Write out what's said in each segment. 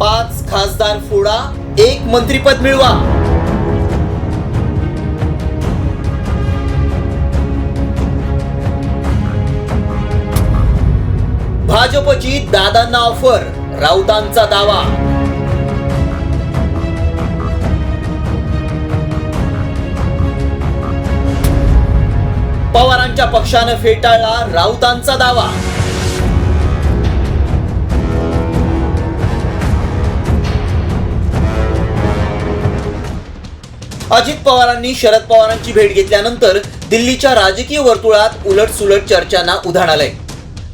5 खासदार फोडा, 1 मंत्रिपद मिळवा. भाजपची दादांना ऑफर, राऊतांचा दावा. पवारांच्या पक्षानं फेटाळला राऊतांचा दावा. अजित पवारांनी शरद पवारांची भेट घेतल्यानंतर दिल्लीच्या राजकीय वर्तुळात उलटसुलट चर्चांना उधाण आलंय.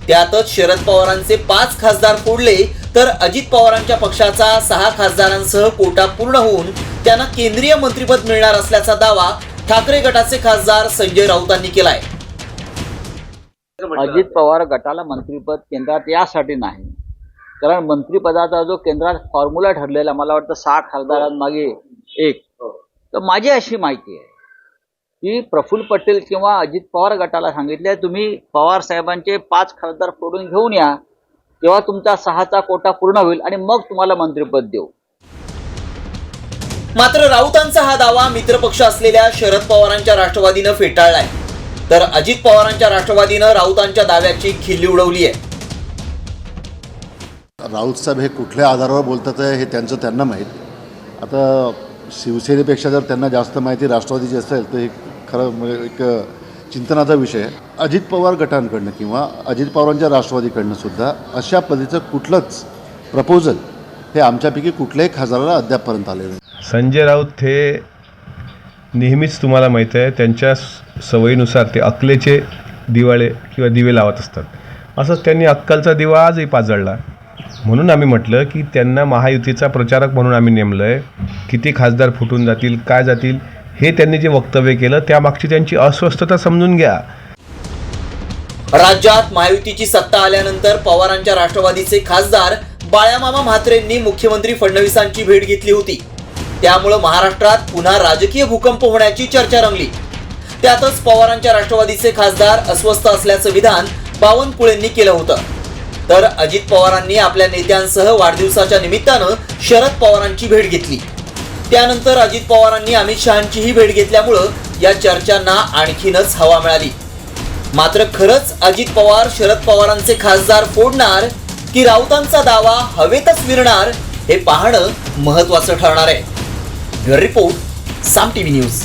त्यातच शरद पवारांचे 5 खासदार फोडले तर अजित पवारांच्या पक्षाचा 6 खासदारांसह कोटा पूर्ण होऊन त्यांना केंद्रीय मंत्रिपद मिळणार असल्याचा दावा ठाकरे गटाचे खासदार संजय राऊतांनी केलाय. अजित पवार गटाला मंत्रिपद केंद्रात यासाठी नाही, कारण मंत्रिपदाचा जो केंद्रात फॉर्म्युला ठरलेला, मला वाटतं 6 खासदारांमागे 1. तर माझी अशी माहिती आहे की प्रफुल्ल पटेल किंवा अजित पवार गटाला सांगितले, तुम्ही पवार साहेबांचे 5 खासदार फोडून घेऊन या, तेव्हा तुमचा 6चा कोटा पूर्ण होईल आणि मग तुम्हाला मंत्रिपद देऊ. मात्र राऊतांचा हा दावा मित्रपक्ष असलेल्या शरद पवारांच्या राष्ट्रवादीनं फेटाळलाय, तर अजित पवारांच्या राष्ट्रवादीनं राऊतांच्या दाव्याची खिल्ली उडवली आहे. राऊत साहेब हे कुठल्या आधारावर बोलतात हे त्यांना माहीत. आता शिवसेनेपेक्षा जर त्यांना जास्त माहिती राष्ट्रवादीची असेल तर हे खरं म्हणजे एक चिंतनाचा विषय आहे. अजित पवार गटांकडनं किंवा अजित पवारांच्या राष्ट्रवादीकडनं सुद्धा अशा पद्धतीचं कुठलंच प्रपोजल हे आमच्यापैकी कुठल्याही खासदाराला अद्यापपर्यंत आलेलं नाही. संजय राऊत हे नेहमीच तुम्हाला माहीत आहे, त्यांच्या सवयीनुसार ते अक्कलेचे दिवाळे किंवा दिवे लावत असतात. असंच त्यांनी अक्कलचा दिवा आजही पाजळला. म्हणून आम्ही म्हटलं की त्यांना महायुतीचा प्रचारक म्हणून आम्ही नेमलं आहे. किती खासदार फुटून जातील, काय जातील, हे त्यांनी जे वक्तव्य केलं त्यामागची त्यांची अस्वस्थता समजून घ्या. राज्यात महायुतीची सत्ता आल्यानंतर पवारांच्या राष्ट्रवादीचे खासदार बाळामामा म्हात्रेंनी मुख्यमंत्री फडणवीसांची भेट घेतली होती. त्यामुळे महाराष्ट्रात पुन्हा राजकीय भूकंप होण्याची चर्चा रंगली. त्यातच पवारांच्या राष्ट्रवादीचे खासदार अस्वस्थ असल्याचं विधान बावनकुळेंनी केलं होतं. तर अजित पवारांनी आपल्या नेत्यांसह वाढदिवसाच्या निमित्तानं शरद पवारांची भेट घेतली. त्यानंतर अजित पवारांनी अमित शहांचीही भेट घेतल्यामुळं या चर्चांना आणखीनच हवा मिळाली. मात्र खरंच अजित पवार शरद पवारांचे खासदार फोडणार की राऊतांचा दावा हवेतच विरणार, हे पाहणं महत्त्वाचं ठरणार आहे. ब्युरो रिपोर्ट, साम टीव्ही न्यूज.